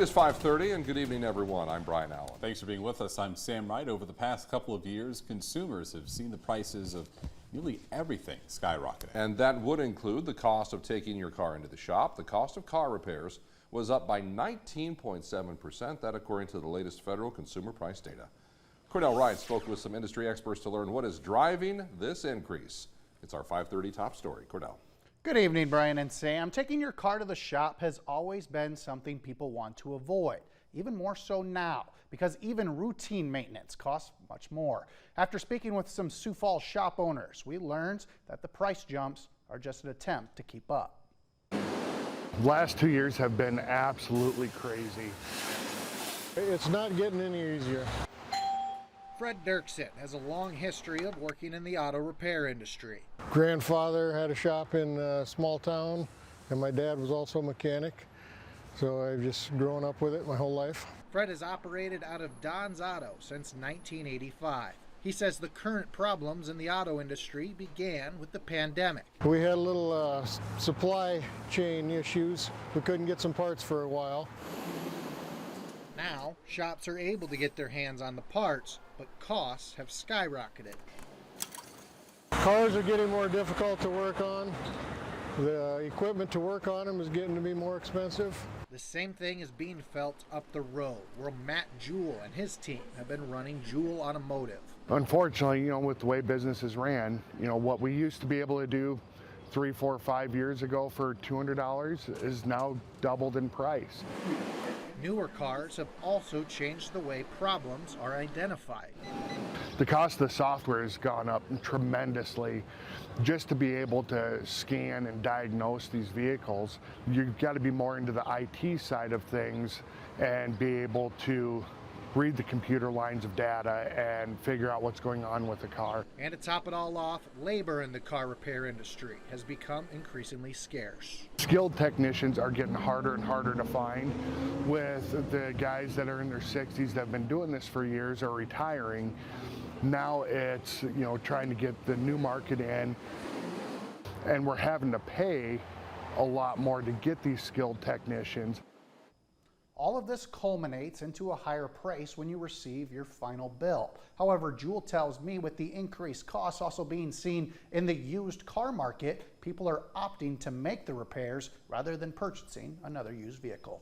It's 5:30 and good evening, everyone. I'm Brian Allen. Thanks for being with us. I'm Sam Wright. Over the past couple of years, consumers have seen the prices of nearly everything skyrocketing. And that would include the cost of taking your car into the shop. The cost of car repairs was up by 19.7%, that according to the latest federal consumer price data. Cordell Wright spoke with some industry experts to learn what is driving this increase. It's our 5:30 top story. Cordell. Good evening, Brian and Sam. Taking your car to the shop has always been something people want to avoid, even more so now, because even routine maintenance costs much more. After speaking with some Sioux Falls shop owners, we learned that the price jumps are just an attempt to keep up. Last 2 years have been absolutely crazy. It's not getting any easier. Fred Dirksen has a long history of working in the auto repair industry. Grandfather had a shop in a small town, and my dad was also a mechanic, so I've just grown up with it my whole life. Fred has operated out of Don's Auto since 1985. He says the current problems in the auto industry began with the pandemic. We had a little supply chain issues. We couldn't get some parts for a while. Now, shops are able to get their hands on the parts, but costs have skyrocketed. Cars are getting more difficult to work on. The equipment to work on them is getting to be more expensive. The same thing is being felt up the road, where Matt Jewell and his team have been running Jewell Automotive. Unfortunately, with the way businesses ran, what we used to be able to do 3, 4, 5 years ago for $200 is now doubled in price. Newer cars have also changed the way problems are identified. The cost of the software has gone up tremendously. Just to be able to scan and diagnose these vehicles, you've got to be more into the IT side of things and be able to read the computer lines of data and figure out what's going on with the car. And to top it all off, labor in the car repair industry has become increasingly scarce. Skilled technicians are getting harder and harder to find, with the guys that are in their 60s that have been doing this for years are retiring. Now it's, trying to get the new market in, and we're having to pay a lot more to get these skilled technicians. All of this culminates into a higher price when you receive your final bill. However, Jewell tells me with the increased costs also being seen in the used car market, people are opting to make the repairs rather than purchasing another used vehicle.